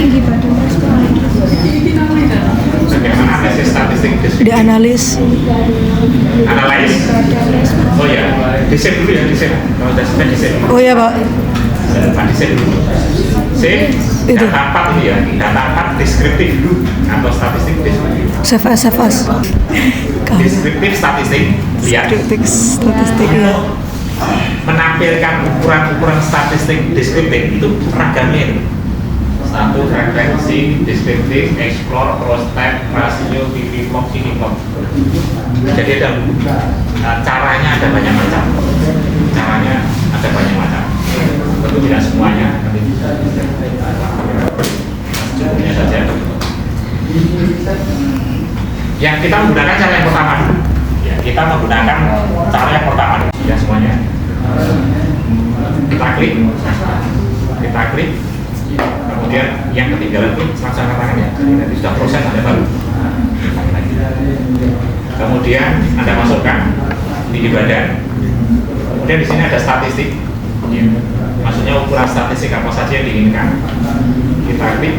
tinggi badannya sekali. Bagaimana analisis statistik Di analis. analis? Oh ya, desain dulu ya, desain. Kalau sudah selesai desain. Oh ya Pak. Pak desain dulu. C, Itu. data 4 ini ya, data 4 deskriptif dulu atau statistik deskriptif. Save as. Deskriptif statistik, lihat. Kritik statistik ya. Menampilkan ukuran-ukuran statistik deskriptif itu ragamnya. Satu, frekuensi, deskriptif, explore, prospek, rasio, PV log, ini log. Jadi ada caranya ada banyak macam. Tentu tidak semuanya, tapi cukupnya saja. Yang kita menggunakan cara yang pertama dulu. Ya, kita menggunakan cara yang pertama dulu. Ya semuanya. Kita klik. Kemudian yang ketinggalan itu langsung katakan ya. Nanti sudah proses Anda baru. Kemudian Anda masukkan tinggi badan. Kemudian di sini ada statistik. Ya. Maksudnya ukuran statistik apa saja yang diinginkan. Kita klik.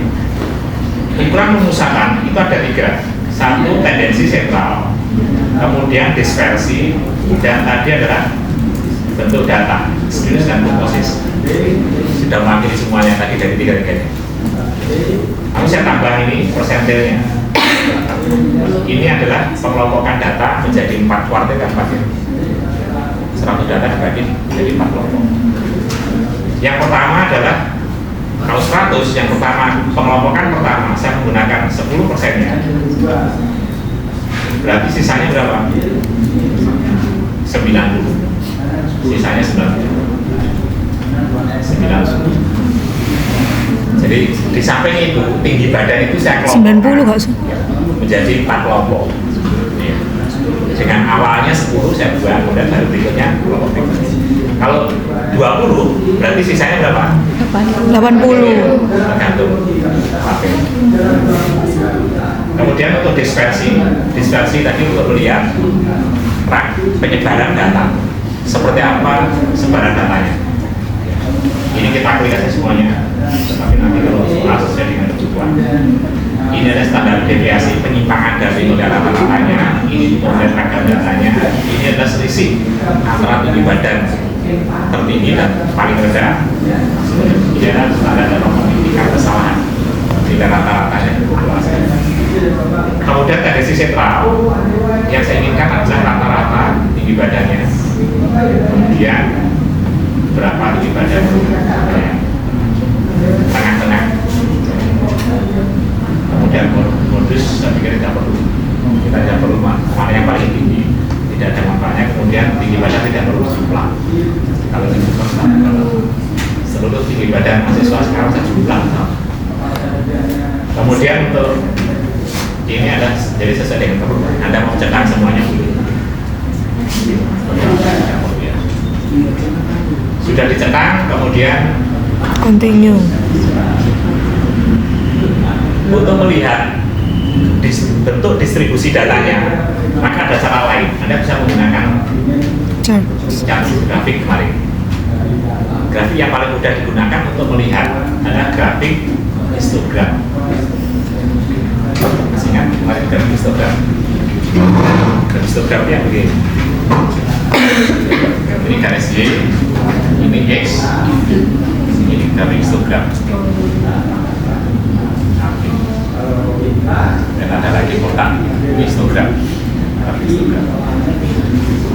Ukuran pengusahaan itu ada 3. Satu, tendensi sentral, kemudian dispersi, dan tadi adalah bentuk data, stimulus dan komposis. Sudah mewakili semuanya tadi dari 3-3-nya. Lalu saya tambah ini persentilnya. Ini adalah pengelompokan data menjadi 4 kuartil dan 4 ya. 100 data dibagi menjadi 4 kelompok. Yang pertama adalah kalau 100, yang pertama pengelompokan pertama saya menggunakan 10%-nya. Berarti sisanya berapa? 90. Sisanya 90. Jadi di samping itu tinggi badan itu saya kelompokkan 90 nggak sih? menjadi 4 kelompok. Ya. Dengan awalnya 10 saya buang, kemudian baru berikutnya kelompok berikutnya. Kalau 20 berarti sisanya berapa? 80. Tergantung. Oke. Kemudian untuk dispersi tadi untuk melihat penyebaran data. Seperti apa sebaran datanya. Ini kita aplikasi semuanya. Tetapi nanti kalau soal sesuai dengan kebutuhan. Ini ada standar deviasi penyimpangan dari model rata-ratanya. Ini model ragam datanya. Ini adalah selisih antara tinggi badan tertinggi dan paling rendah. Kemudian ada nomor indikator kesalahan jika rata-ratanya populasi. Kemudian tendensi sentral yang saya inginkan adalah rata-rata tinggi badannya. Kemudian berapa tinggi badan tengah-tengah. Kemudian modus saya pikir tidak perlu. Kita tidak perlu mana yang paling tinggi. Tidak ada manfaatnya. Kemudian tinggi badan tidak perlu jumlah. Kalau jumlah seluruh tinggi badan mahasiswa sekarang saya jumlah. Kemudian untuk ini adalah jadi sesuai dengan keperluan. Anda mau cetak semuanya dulu. Sudah dicetak, kemudian Continue. untuk melihat bentuk distribusi datanya, maka ada cara lain. Anda bisa menggunakan Chart. grafik kemarin. Grafik yang paling mudah digunakan untuk melihat adalah grafik histogram. Masih ingat kemarin grafik histogram? Grafik histogram yang begini. Ini garis Y, ini X, ini grafik histogram. Dan ada lagi kotak histogram.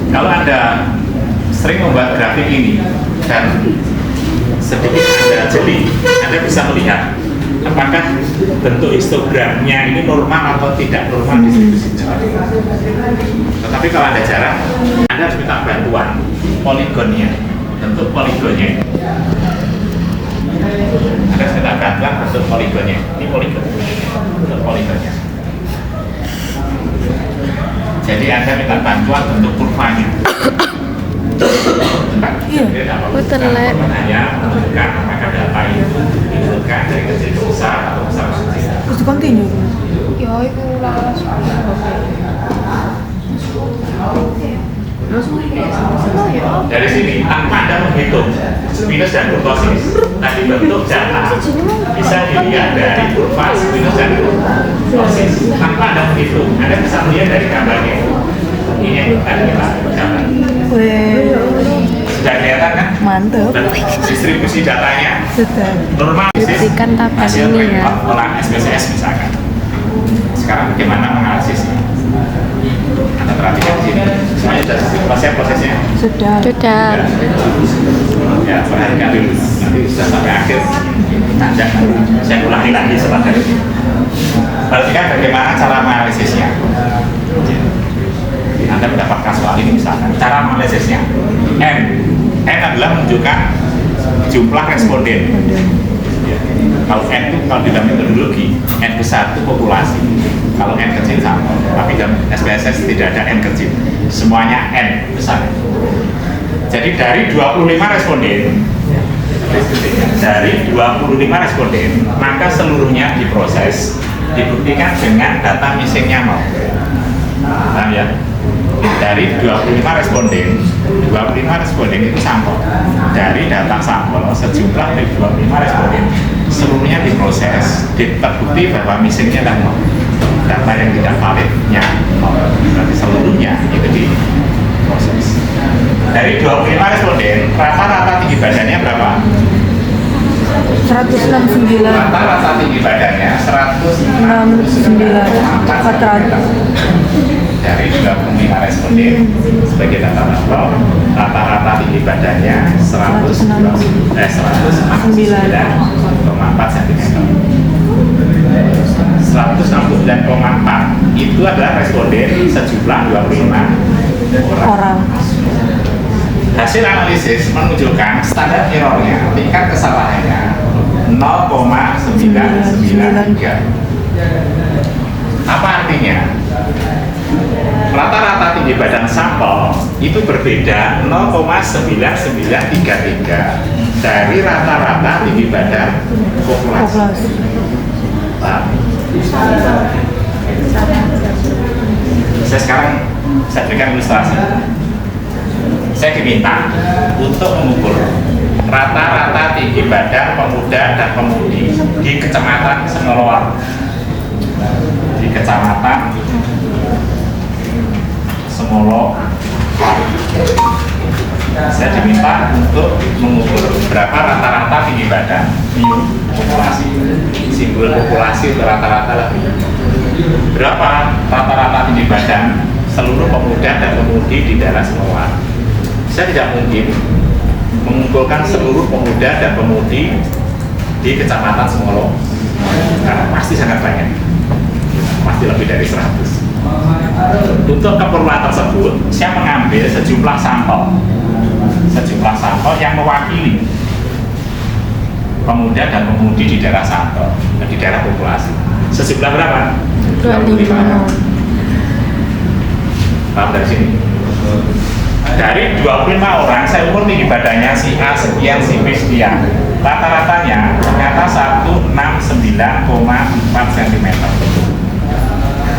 Kalau Anda sering membuat grafik ini dan sedikit Anda jeli, Anda bisa melihat apakah bentuk histogramnya ini normal atau tidak normal distribusinya. Tetapi kalau Anda jarang, Anda harus minta bantuan poligonnya, bentuk poligonnya. Anda harus minta bantuan bentuk poligonnya. Ini poligon, bentuk poligonnya. Jadi Anda minta bantuan bentuk kurvanya. Iya. Hanya menunjukkan apakah data itu dibentukkan dari kecil ke besar atau besar ke kecil. Terus continue. Ya, itu lah soalnya. Dari sini tanpa Anda menghitung Spinus dan kurtosis. Nah, dibentuk data bisa dilihat dari kurva spinus dan kurtosis. Tanpa Anda menghitung, Anda bisa melihat dari gambarnya. Ini yang akan kita gambar. Weh, Sudah kelihatan kan? mantep. Dan distribusi datanya Sudah. normal Berikan tabel hasil ini ya. report olah SPSS misalkan. Sekarang bagaimana menganalisisnya? Anda perhatikan di sini. Semuanya sudah selesai prosesnya. Sudah. Sudah. Ya, perhatikan dulu. Nanti sudah sampai akhir. Anda saya ulangi lagi setelah ini. Perhatikan bagaimana cara menganalisisnya. Anda mendapatkan soal ini misalkan. Cara menganalisisnya. N adalah menunjukkan jumlah responden. Ya. Kalau N itu kalau di dalam metodologi N besar itu populasi, kalau N kecil sama, tapi dalam SPSS tidak ada N kecil, semuanya N besar. Jadi dari 25 responden, maka seluruhnya diproses, dibuktikan dengan data missingnya 0. Paham ya? Dari 25 responden itu sampel. Dari data sampel sejumlah dari 25 responden, seluruhnya diproses, terbukti bahwa missingnya adalah 0. Data yang tidak validnya 0. Berarti seluruhnya itu diproses. Dari 25 responden, rata-rata tinggi badannya berapa? 169. Rata-rata tinggi badannya 169. 400. Dari 25 responden sebagai data sampel, rata-rata tinggi badannya 169,4 cm. 169,4 itu adalah responden sejumlah 25 orang. Hasil analisis menunjukkan standar errornya, tingkat kesalahannya 0,993. Apa artinya? Rata-rata tinggi badan sampel itu berbeda 0,9933 dari rata-rata tinggi badan populasi. Saya berikan ilustrasi. Saya diminta untuk mengukur rata-rata tinggi badan pemuda dan pemudi di Kecamatan Semoloan. Di Kecamatan Semolo, saya diminta untuk mengukur berapa rata-rata tinggi badan populasi. Simbol populasi untuk rata-rata lebih. Berapa rata-rata tinggi badan seluruh pemuda dan pemudi di daerah Semoloan? Saya tidak mungkin mengumpulkan seluruh pemuda dan pemudi di Kecamatan Semolo, karena pasti sangat banyak, pasti lebih dari 100. Untuk keperluan tersebut, saya mengambil sejumlah sampel yang mewakili pemuda dan pemudi di daerah sampel, di daerah populasi. Sejumlah berapa? 25. Paham dari sini? Dari 25 orang, saya ukur tinggi badannya si A sekian, si B sekian. Rata-ratanya ternyata 169,4 cm.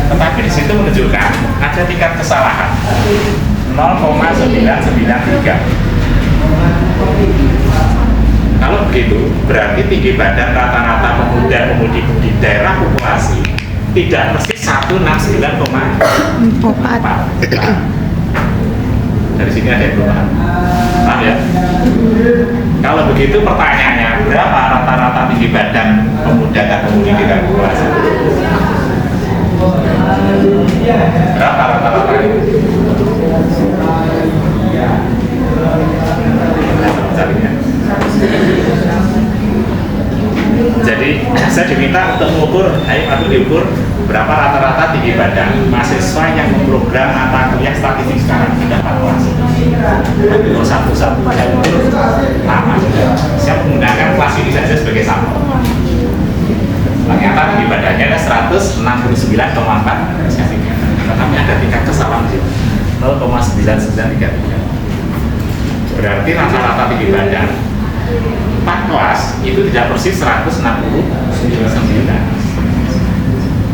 Tetapi di situ menunjukkan ada tingkat kesalahan 0,993. Kalau begitu, berarti tinggi badan rata-rata pemuda pemudi di daerah populasi tidak persis 169,4. Dari sini ada yang belum paham. Paham ya? Kalau begitu pertanyaannya, berapa rata-rata tinggi badan pemuda dan pemudi di daerah populasi? Berapa rata-rata itu? Carinya. Jadi saya diminta untuk mengukur, aku diukur berapa rata-rata tinggi badan mahasiswa yang memprogram mata kuliah statistik sekarang ada 4 kelas. Satu-satu saya ukur lama sudah. Saya menggunakan kelas ini saja sebagai sampel. Ternyata tinggi badannya ada 169,4 cm. Tetapi ada tingkat kesalahan di situ 0,9933. Berarti rata-rata tinggi badan 4 kelas itu tidak persis 169.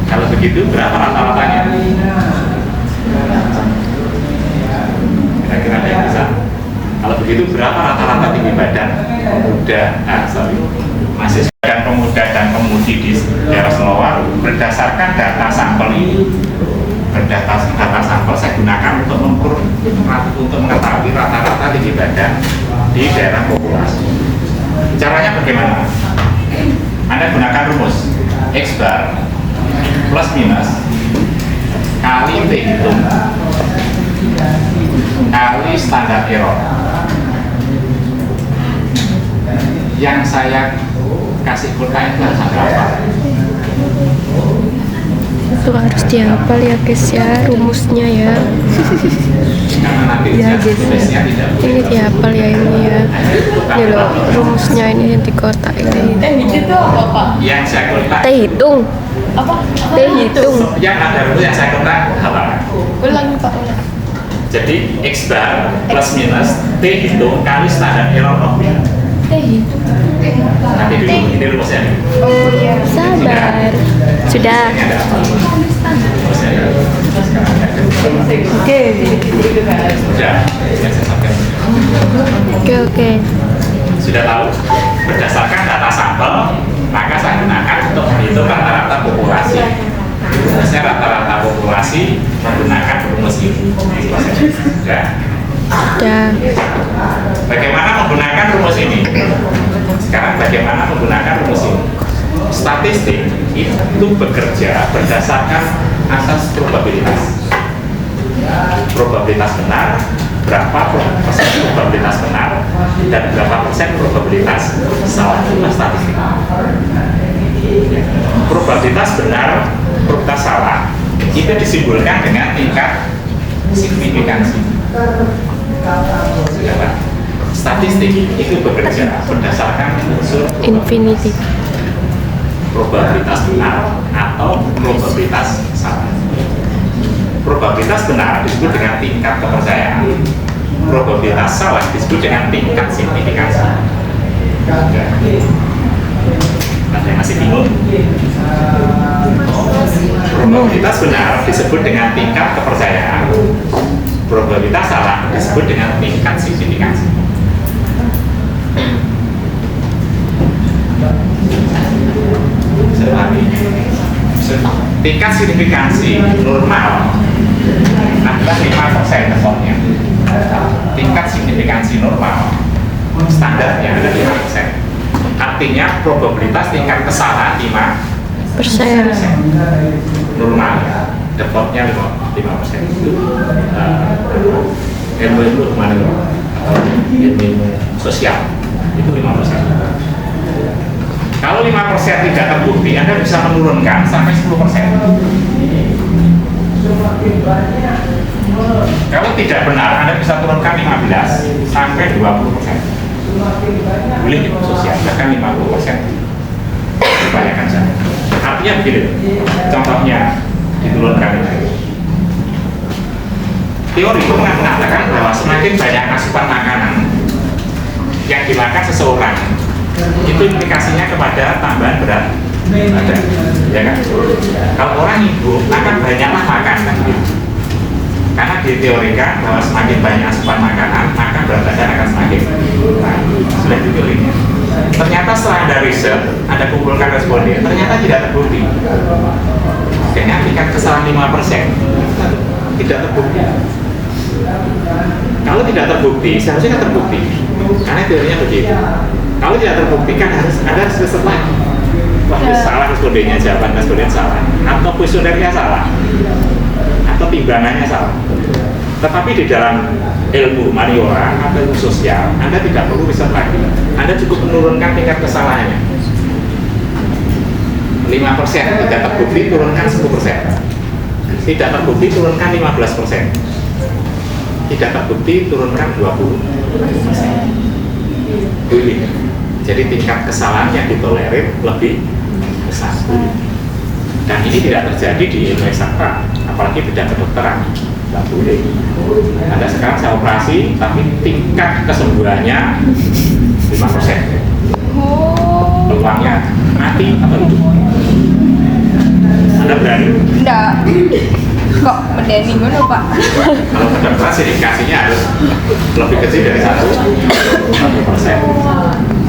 Kalau begitu berapa rata-ratanya? Kira-kira ada yang bisa Kalau begitu berapa rata-rata tinggi badan pemuda, mahasiswa dan pemuda dan pemudi di daerah Selowar berdasarkan data sampel ini? Data sampel saya gunakan untuk mengetahui rata-rata tinggi badan di daerah populasi. Caranya bagaimana? Anda gunakan rumus X bar plus minus kali T hitung kali standar error. Yang saya kasih kota itu harus berapa? Itu harus dihafal ya guys ya, rumusnya ya. Karena nanti Ya, guys. tulisnya tidak boleh. Ini dihafal ya ini ya. Ini loh rumusnya ini yang di kotak ini. Itu apa Pak? Yang saya kotak, T hitung, Apa? T hitung. yang ada rumus yang saya kotak apa? Ulangi Pak, ulang. Jadi X bar plus minus T hitung kali standar error of B. Itu. Nanti dulu, ini rumusnya. Oh iya. Sabar. Sudah. Ini ada apa? Rumusnya ya. Sekarang ada. Oke. Sudah, yang saya sampaikan. Oke. Sudah tahu? Berdasarkan data sampel, maka saya gunakan untuk menghitung rata-rata populasi. Rumusnya rata-rata populasi menggunakan rumus ini. Sudah. Sudah. Bagaimana menggunakan rumus ini? Sekarang bagaimana menggunakan rumus ini? Statistik itu bekerja berdasarkan asas probabilitas. Probabilitas benar, berapa persen probabilitas benar, dan berapa persen probabilitas salah. Itu statistik. Probabilitas benar, probabilitas salah itu disimbolkan dengan tingkat signifikansi. Sudah, Pak? Statistik itu bekerja berdasarkan unsur Infinity. probabilitas benar atau probabilitas salah. Probabilitas benar disebut dengan tingkat kepercayaan. Probabilitas salah disebut dengan tingkat signifikansi. Ada yang masih bingung? Probabilitas benar disebut dengan tingkat kepercayaan. Probabilitas salah disebut dengan tingkat signifikansi. Tingkat signifikansi normal adalah 5% defaultnya. Tingkat signifikansi normal standarnya adalah 5%. Artinya probabilitas tingkat kesalahan 5%. Normal defaultnya 5%. Ilmu kemana loh? Ilmu sosial itu 5%. Kalau 5% tidak terbukti, Anda bisa menurunkan sampai 10%. Kalau tidak benar, Anda bisa turunkan 15 sampai 20%. Boleh di sosial, bahkan 50%. Bayangkan saja. Artinya begini, contohnya diturunkan itu. Teori itu mengatakan bahwa semakin banyak asupan makanan yang dimakan seseorang, itu implikasinya kepada tambahan berat badan, ya kan? Kalau orang ibu akan banyaklah makan kan gitu. Karena diteorikan bahwa semakin banyak asupan makanan, maka berat badan akan semakin naik. Sudah itu teorinya. Ternyata setelah ada riset, ada kumpulkan responden, ternyata tidak terbukti. Kayaknya tingkat kesalahan 5% tidak terbukti. Kalau tidak terbukti, seharusnya terbukti. Karena teorinya begitu. Kalau tidak terbukti kan harus riset lagi. Wah, salah respondennya, jawaban responden salah, atau kuesionernya salah, atau timbangannya salah. Tetapi di dalam ilmu humaniora atau ilmu sosial, Anda tidak perlu riset lagi. Anda cukup menurunkan tingkat kesalahannya. 5% tidak terbukti, turunkan 10%. Tidak terbukti, turunkan 15%. Tidak terbukti, turunkan 20%. Boleh. Jadi tingkat kesalahan yang ditolerir lebih besar. Dan ini tidak terjadi di ilmu eksakta, apalagi bidang kedokteran. Tidak boleh. Anda sekarang saya operasi, tapi tingkat kesembuhannya 5%. Peluangnya mati atau hidup. Anda berani? Enggak. Kok medeni ngono, Pak? Kalau kedokteran sih indikasinya harus lebih kecil dari 1%,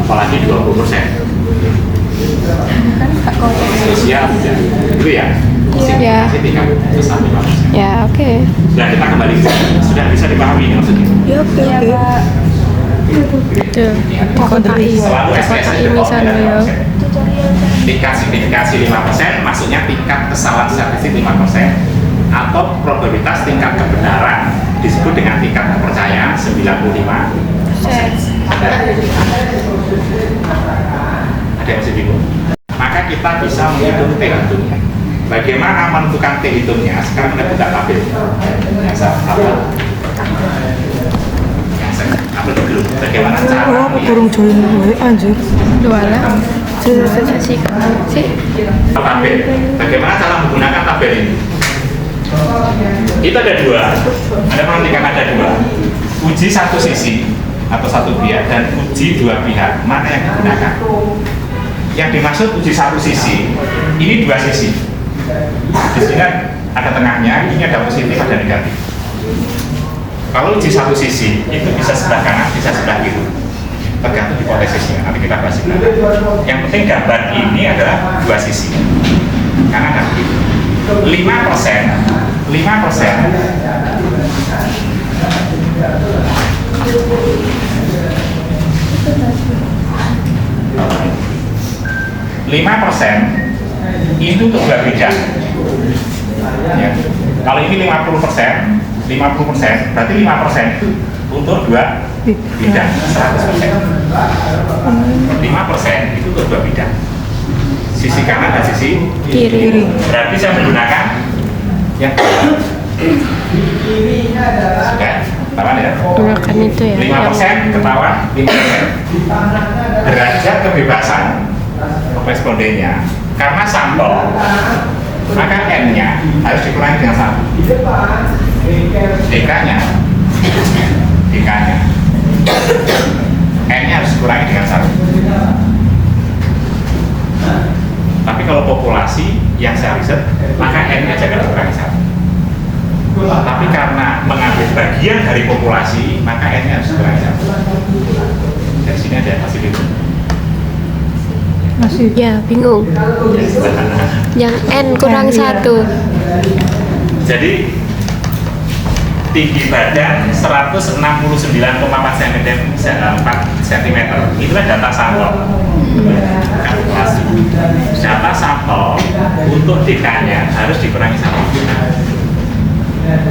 apalagi 20%. Kan gak konteks. Siap, itu ya. Iya. Masih tingkat sampai 5%. Ya, oke. Sudah kita kembali, sudah bisa dipahami ini maksudnya. Ya, oke, Iya, oke. Pak. Tuh, kotai. Selalu Kotai SPSS ini sana ya. tingkat signifikasi 5%, maksudnya tingkat kesalahan statistik 5%, atau probabilitas tingkat kebenaran disebut dengan tingkat kepercayaan 95%. Ada yang masih bingung? Maka kita bisa menghitung T hitungnya. Bagaimana menentukan T hitungnya? Sekarang kita buka tabel. Yang saya upload. Yang saya upload dulu. Bagaimana cara Oh, aku kurang join gue, anjir. Dua lah. Sih. tabel? Bagaimana cara menggunakan tabel ini? Itu ada dua. Anda perhatikan ada dua. Uji satu sisi atau satu pihak dan uji dua pihak. Mana yang digunakan? Yang dimaksud uji satu sisi, ini dua sisi. Di sini ada tengahnya, ini ada positif, ada negatif. Kalau uji satu sisi, itu bisa sebelah kanan, bisa sebelah kiri. Tergantung hipotesisnya, nanti kita bahas. Yang penting gambar ini adalah dua sisi, kanan dan kiri. 5%, 5% itu untuk dua bidang. Ya. Kalau ini 50%, 50% berarti 5% itu untuk dua bidang, 100%. 5% itu untuk dua bidang, sisi kanan dan sisi Kiri. Berarti saya menggunakan yang sudah, ketahuan ya? Gunakan itu ya. 5% ketahuan, 5%. Derajat kebebasan respondennya karena sampel, maka N-nya harus dikurangi dengan 1. DK-nya N-nya harus dikurangi dengan 1. Tapi kalau populasi yang saya riset, maka N-nya jangan dikurangi 1. Tapi karena mengambil bagian dari populasi, maka N-nya harus dikurangi 1. Dari sini ada masih bingung. Masih. Ya, bingung. Yang N kurang N, iya. 1. Jadi tinggi badan 169,4 cm. Itulah data sampel. Kalkulasi. Data sampel untuk DK-nya harus dikurangi 1.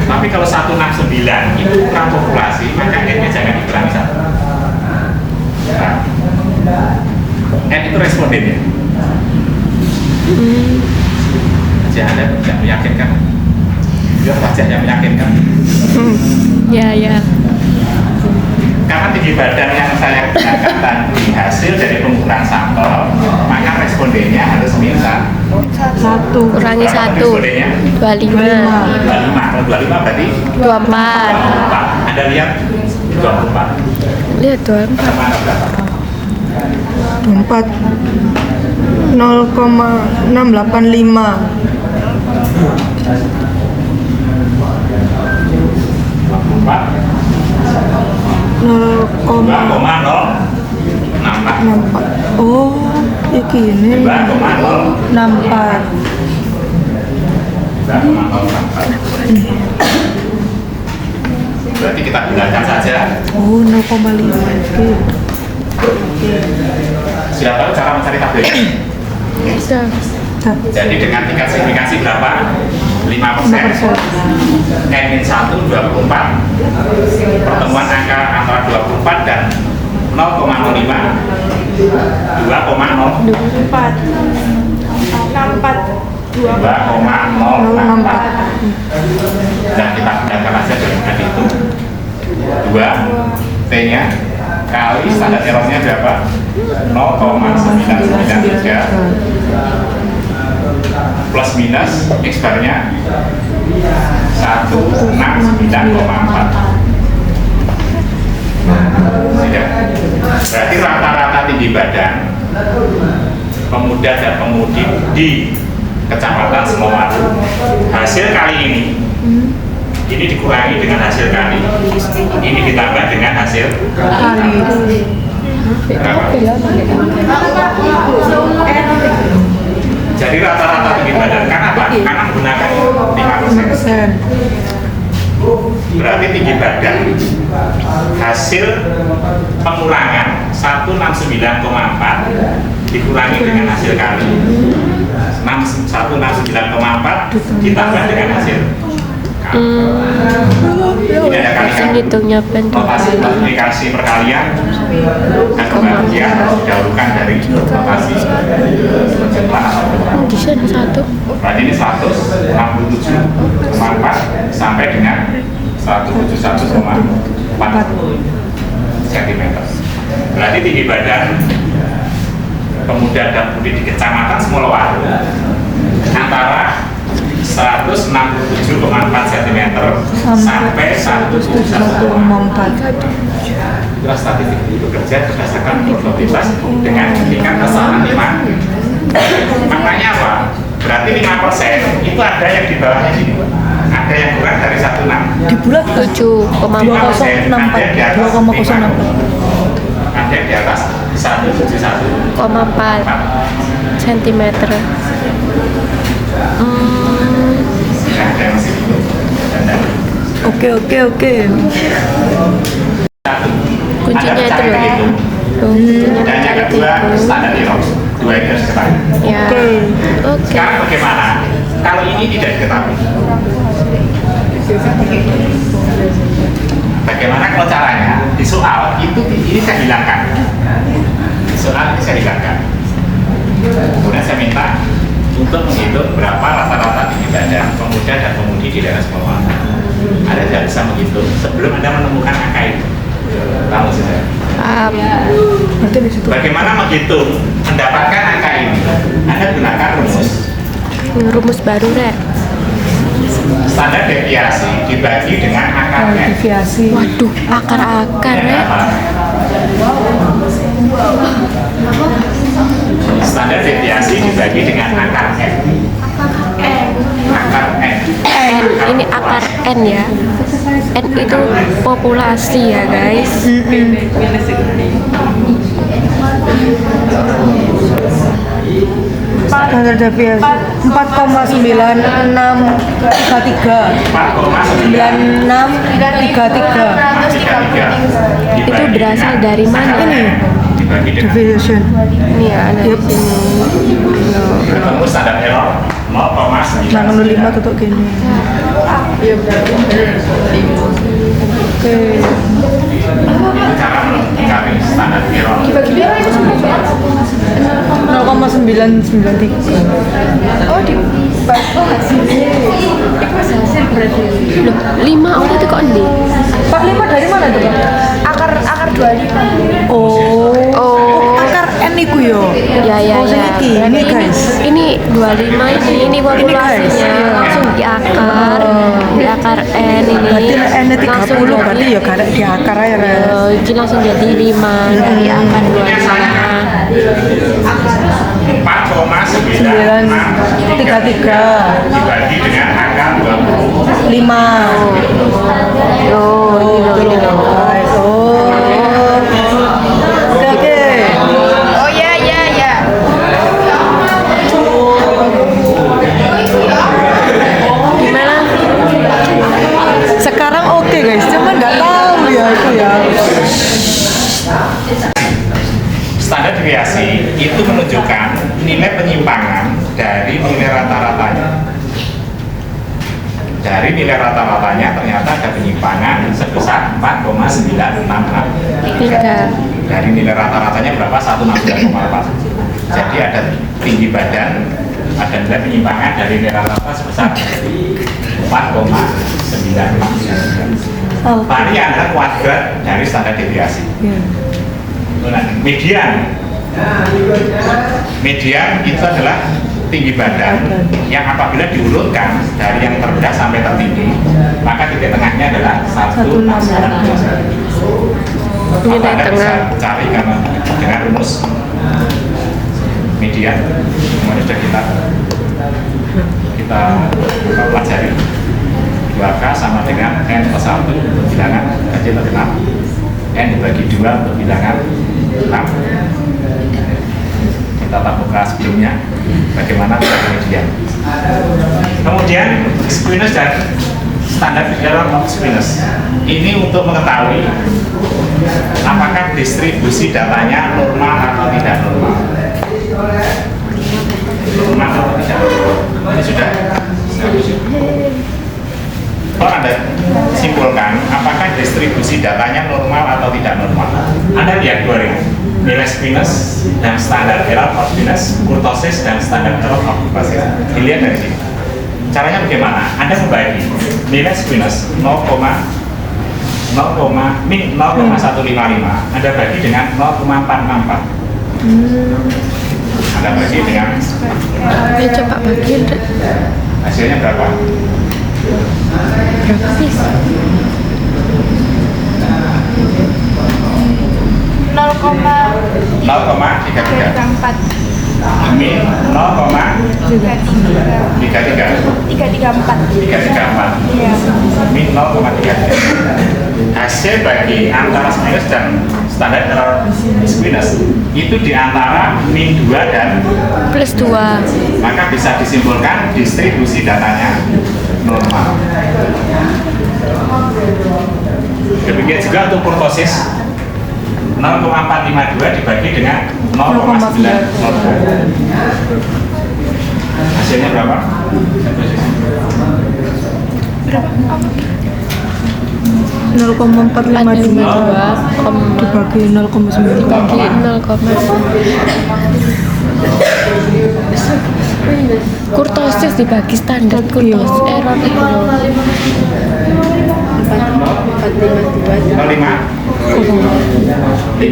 Tapi kalau 169 itu kurang populasi, maka N-nya jangan dikurangi 1. N itu respondennya. Wajah Anda tidak meyakinkan. Dia wajahnya meyakinkan. Ya. Karena tinggi badan yang saya gunakan tadi hasil dari penggunaan sampel, maka respondennya harus minta 1. Kurangi 1. respondennya 25. 25. Kalau 25 berarti 24. 24. Anda lihat 24. Lihat 24. Mana berapa? 4 0,685. 0,64. Oh, iki ini 64. Berarti kita gunakan saja. Oh, 0,5. Oke. Sudah tahu cara mencari tabelnya? Bisa. Jadi dengan tingkat signifikasi berapa? 5%. N-1 24. Pertemuan angka antara 24 dan 0,05. 2,0. 2,064. Dan kita gunakan saja dengan itu 2 T-nya kali standar errornya berapa? 0,993 plus minus X barnya 169,4. Berarti rata-rata tinggi badan pemuda dan pemudi di Kecamatan Semowaru hasil kali ini Ini dikurangi dengan hasil kali. Ini ditambah dengan hasil Kali. berapa? Jadi rata-rata tinggi badan karena apa? Karena menggunakan 5%. 5%. Berarti tinggi badan hasil pengurangan 169,4 dikurangi dengan hasil kali 169,4 ditambah dengan hasil kali. Ini ada kalikan Hitungnya notasi multiplikasi perkalian dan pembagian didahulukan dari notasi penjumlahan. di sana satu. Berarti ini 167,4 sampai dengan 171,4 cm. Berarti tinggi badan pemuda dan pemudi di Kecamatan Semolowaru antara 167,4 cm sampai 171,4. Itulah statistik bekerja berdasarkan probabilitas dengan tingkat kesalahan 5. Maknanya apa? Berarti 5% itu ada yang di bawahnya sini, ada yang kurang dari 16. Di bulan 7,4 ada yang di atas 171,4 cm. ada yang masih belum. Oke. Kuncinya Ada itu cara loh. begitu. Dan yang kedua standar IROX, dua ini harus ketahui. Ya. Oke. Sekarang bagaimana kalau ini tidak diketahui? Bagaimana kalau caranya? Di soal itu ini saya hilangkan. Di soal ini saya hilangkan. Kemudian saya minta untuk menghitung berapa rata-rata tinggi badan pemuda dan pemudi di daerah Semolowaru. Anda tidak bisa menghitung sebelum Anda menemukan angka itu. Tahu sih saya. Bagaimana menghitung mendapatkan angka ini? Anda gunakan Rumus baru, Rek. standar deviasi dibagi dengan akar N. Deviasi. Waduh, akar-akar, N Rek. apa? Standar deviasi dibagi dengan akar N. Akar N. N, ini akar N ya. N itu populasi ya, guys. Standar deviasi 4,9633. 9633. Itu berasal dari mana? Dibagi dengan Deviation. Ini ya, ada di sini. ketemu standar error 0,9. 05 tutup gini. Oke. Itu cara mencari standar error. 0,993. Oh di hasilnya itu hasil berarti Loh, 5 orang itu kok ini? Pak 5 dari mana tuh, Pak? akar 25. Oh, akar N iku yo. Ya, Oh, ya. ini Berarti guys. Ini 25 ini populasinya Ini, guys. langsung di akar N ini. Berarti N nya 30 langsung berarti ya karek di akar aja kan. ini langsung jadi 5 dari akar 4,933 dibagi dengan angka 20. 5. Oh, ini loh. Guys. Oh. Oke. Oh ya. Gimana? Sekarang oke guys, cuman nggak tahu ya itu ya. Standar deviasi itu menunjukkan nilai penyimpangan dari nilai rata-ratanya. Dari nilai rata-ratanya ternyata ada penyimpangan sebesar 4,963. Dari nilai rata-ratanya berapa? 169,4. Jadi ada tinggi badan, ada nilai penyimpangan dari nilai rata sebesar 4,963. Varian adalah kuadrat dari standar deviasi. Nah, median itu adalah tinggi badan yang apabila diurutkan dari yang terendah sampai tertinggi, maka titik tengahnya adalah 1,9. Ini Anda tengah. bisa cari karena dengan rumus median yang sudah kita pelajari 2 1 untuk bilangan kecil atau genap, N dibagi 2 untuk bilangan genap. Kita tatap muka sebelumnya, bagaimana kemudian. Kemudian squinus dan standar error of squinus. Ini untuk mengetahui apakah distribusi datanya normal atau tidak normal. Normal atau tidak normal. Ini sudah. Kalau Anda simpulkan apakah distribusi datanya normal atau tidak normal, Anda lihat dua nilai squinus dan standar error of squinus, kurtosis dan standar error of kurtosis. Dilihat dari sini. Caranya bagaimana? Anda membagi nilai squinus 0,155, Anda bagi dengan 0,464. Anda bagi dengan Ayo coba bagiin Dek. hasilnya berapa? Berapa sih? 0,33 min 0,334 Iya. min 0,33. Hasil bagi antara squinus dan standar error squinus itu di antara min 2 dan +2. maka bisa disimpulkan distribusi datanya normal. Demikian juga untuk kurtosis 0,452 dibagi dengan 0,902. Hasilnya berapa? 0,452 dibagi dibagi 0,9. 0,9. Kurtosis dibagi standar kurtosis error itu loh. 05 5 01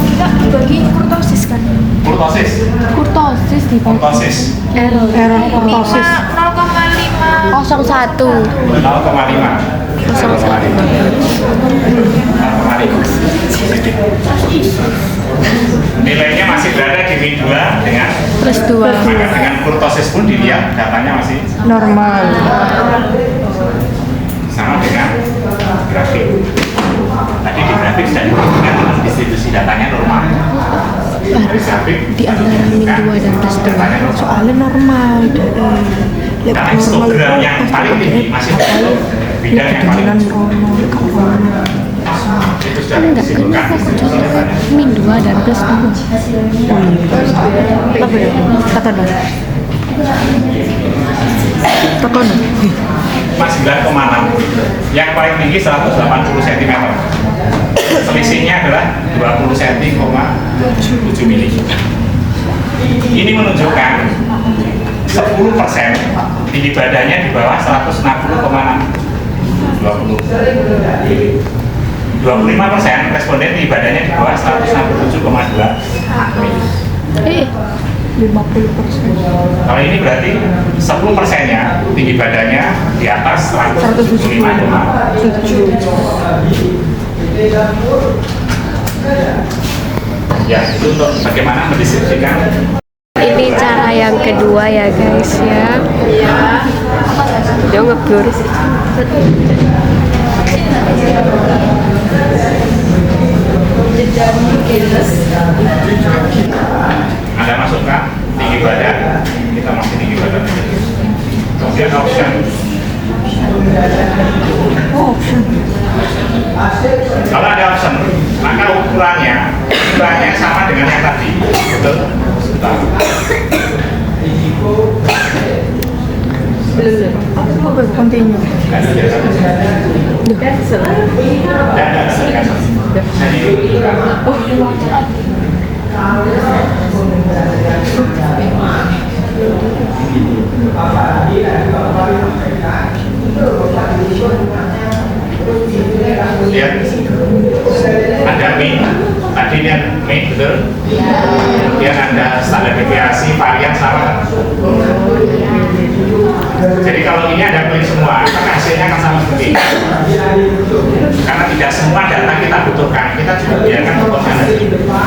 Kita dibagi kurtosis kan? kurtosis Kurtosis dibagi Error kurtosis 0,5 01. 0,5 nilainya masih berada di min 2 dengan +2. maka dengan kurtosis pun dilihat datanya masih normal. sama dengan grafik. Tadi di grafik sudah dibuktikan distribusi datanya normal. Dari grafik Di antara min 2 dan +2. datanya normal. Soalnya normal deh. Karena histogram yang paling tinggi masih bidang yang paling normal. itu sudah Enggak, ini disimpulkan aku distribusi datanya. min 2 dan +2. Apa ya? Tekan dong. Tekan. Mas 9,6 yang paling tinggi 180 cm, selisihnya adalah 20 cm, 7 mili. Ini menunjukkan 10% tinggi badannya di bawah 160,6 25% responden tinggi badannya di bawah 167,2 mili. 50%. Kalau ini berarti 10%-nya tinggi badannya di atas 175,7. Ya, itu untuk bagaimana mendistribusikan. Ini cara yang kedua ya guys ya. Dia ngeblur. Anda masukkan tinggi badan, kita masih tinggi badan. Kemudian option. Kalau ada option, maka ukurannya sama dengan yang tadi. Betul? Sebentar. Continue. Lihat, ada min, tadi lihat min betul. Kemudian ada standar deviasi varian sama. Jadi kalau ini ada klik semua, maka hasilnya akan sama seperti ini. Karena tidak semua data kita butuhkan, kita juga biarkan untuk analisa.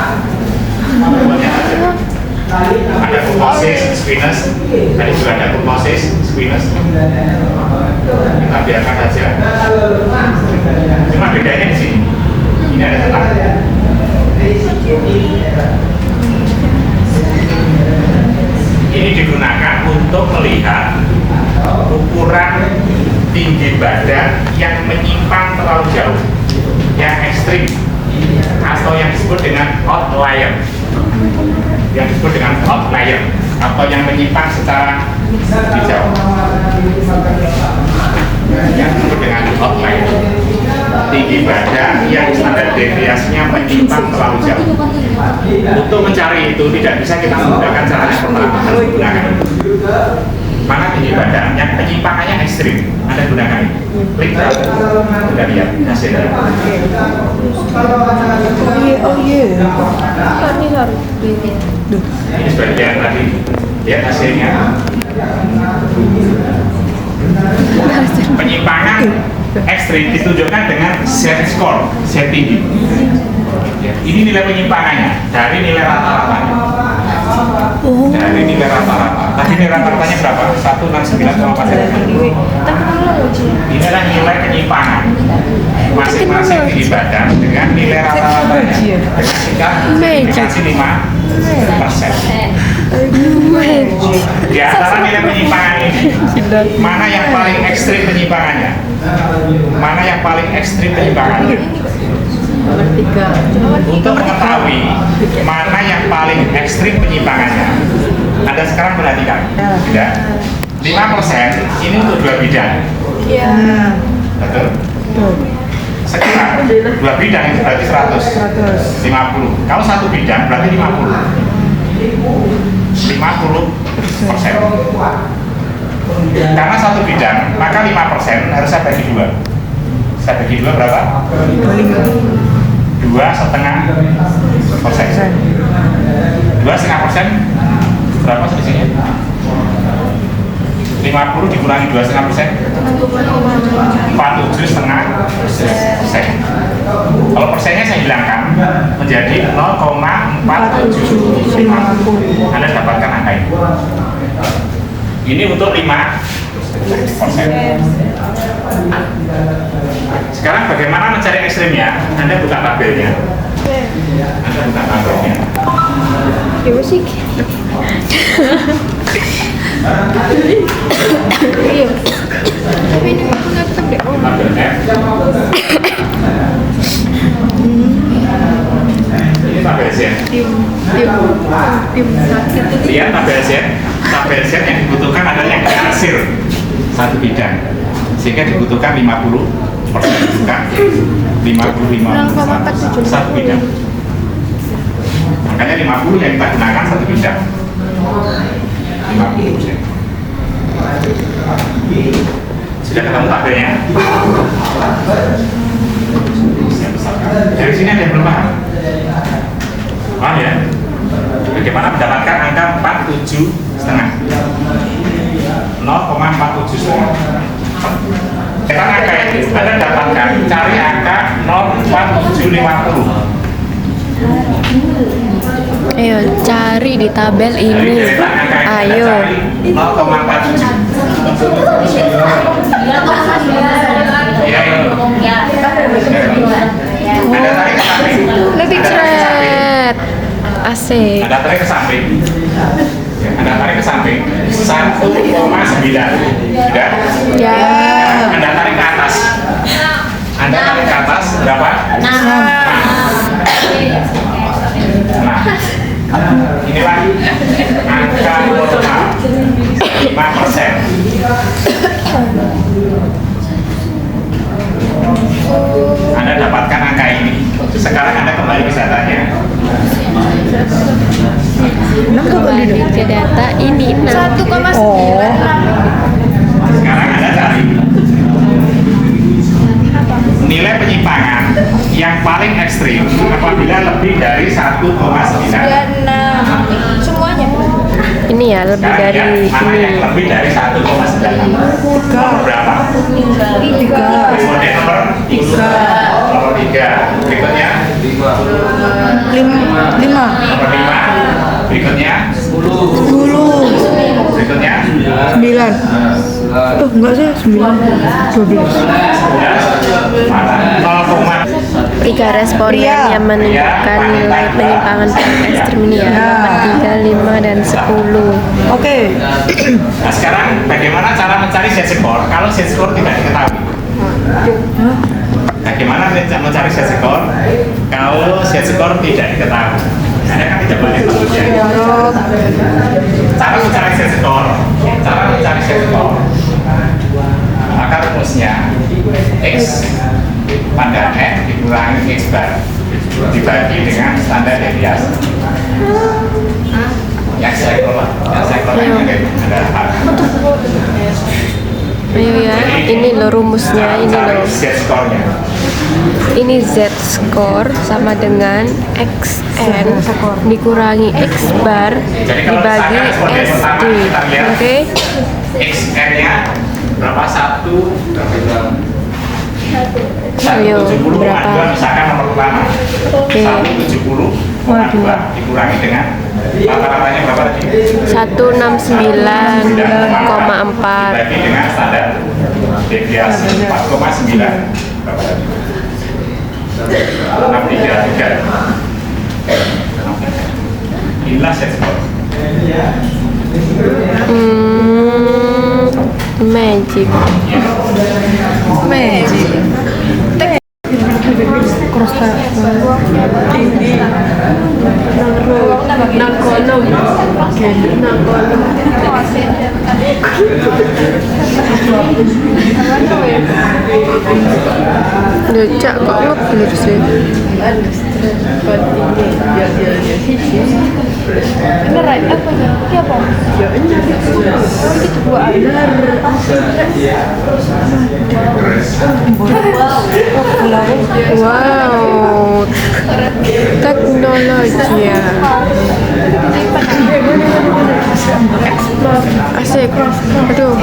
Ada pulmosis, squamous, tadi juga ada pulmosis, squamous. Kita biarkan saja. Cuma bedanya di sini. Ini ada tetap. Ini digunakan untuk melihat ukuran tinggi badan yang menyimpang terlalu jauh, yang ekstrim, atau yang disebut dengan outlier, atau yang menyimpang secara jauh, yang disebut dengan outlier. Tinggi badan yang standar deviasinya menyimpang terlalu jauh. Untuk mencari itu tidak bisa kita menggunakan cara yang pertama, harus menggunakan mana tinggi badan yang penyimpangannya ekstrim. Anda gunakan ini. Klik sudah lihat hasilnya. Oh iya. Ini sebagian tadi lihat hasilnya. Penyimpangan ekstrim ditunjukkan dengan Z score, Z tinggi. Ini nilai penyimpangannya dari nilai rata-ratanya. Dari nilai rata-rata. Tadi nilai rata-ratanya berapa? 169,4. Inilah nilai penyimpangan masing-masing tinggi badan dengan nilai rata-ratanya dengan tingkat indikasi 5%. Di antara nilai penyimpangan ini, mana yang paling ekstrim penyimpangannya? Mana yang paling ekstrim penyimpangannya? Untuk mengetahui mana yang paling ekstrim penyimpangannya, Anda sekarang perhatikan, tidak? 5% ini untuk 2 bidang. Iya. Betul? Sekarang 2 bidang itu berarti 150. Kalau 1 bidang berarti 50%. Karena 1 bidang, maka 5% harus saya bagi 2. Saya bagi 2 berapa? 2,5%. 2,5% berapa selisihnya? 50 dikurangi 2,5%, 47,5%. Kalau persennya saya hilangkan menjadi 0,4750. Anda dapatkan angka ini. Ini untuk 5%. Sekarang bagaimana mencari ekstrimnya? Anda buka tabelnya. Ya sih. Iya. Tapi ini aku nggak tetap deh. Tabel F. Ini tabel Z. Tim sakit itu. Lihat tabel Z. Tabel Z yang dibutuhkan adalah yang hasil satu bidang, sehingga dibutuhkan 50%, bukan 55% satu bidang. Makanya 50 yang kita gunakan satu bidang. 50%. Sudah ketemu tabelnya? Dari sini ada yang belum paham? Paham ya? Bagaimana mendapatkan angka 47,5? 0,47,5. Sekarang angka ini Anda dapatkan, cari angka 0,4750. Ayo cari di tabel ini. Ayo. 0,47. Ya, Anda tarik ke samping. Lebih cepat. Asik. Anda tarik ke samping. Anda tarik ke samping 1,9. Sudah? Ya. Anda tarik ke atas. Anda tarik ke atas berapa? 6. Inilah angka normal 5%. Anda dapatkan angka ini. Sekarang Anda kembali ke datanya. Kembali ke data ini 1,9. Sekarang Anda cari nilai penyimpangan yang paling ekstrim apabila lebih dari 1,9. Semuanya. ini ya lebih Sekarang dari lihat mana ini. yang lebih dari 1,9. Nomor berapa? 3. Kemudian nomor 3. Nomor 3. Berikutnya 5. nomor 5. Berikutnya 10. berikutnya 9. Oh, enggak sih, 9. 12. 3 responden yang menunjukkan nilai penyimpangan paling ekstrim ini ya. Nomor 3, 5, dan 10. Oke. Nah sekarang bagaimana cara mencari z-score kalau z-score tidak diketahui? Bagaimana mencari z-score kalau z-score tidak diketahui? Anda kan tidak boleh tahu ya. Cara mencari z-score, maka rumusnya x pada n dikurangi x bar dibagi dengan standar deviasi. Yang saya ada apa? Ayo ya, ini loh rumusnya, ini loh. Z-score-nya. Ini z-score sama dengan xn dikurangi x bar dibagi sd. Oke? XN-nya berapa? 1 Ayo, 170,2 berapa? misalkan nomor pertama. Oke. 170,2 dikurangi dengan rata-ratanya berapa tadi? 169,4. Dibagi dengan standar deviasi 4,9 berapa tadi? 633. Inilah z-score. Magic. Cross tinggi. Cak kok ngeblur sih? Beneran apa nih? Ini apa? Wow, teknologi ya. Asik. Aduh.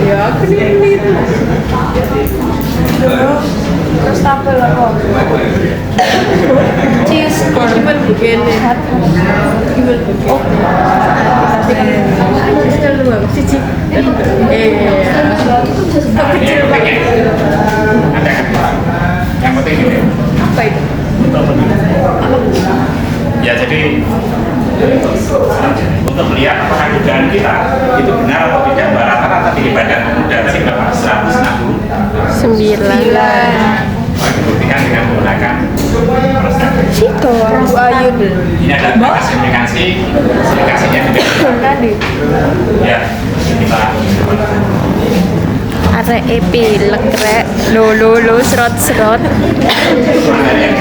Ya, aku nih itu. Terus apa lah kok? Cheese gimana begini? Oh, kecil doang, cici. Kecil banget. Ada kan? Yang penting ini. Apa itu? Ya jadi untuk melihat apakah dugaan kita itu benar atau tidak, rata-rata tinggi badan udara sih berapa? 160. 9. Dibuktikan dengan menggunakan prostat. Situ Ayun. Ini adalah klasifikasi, klasifikasinya juga. Ya, kita Arek pilek rek. Lo serot. kurang dari yang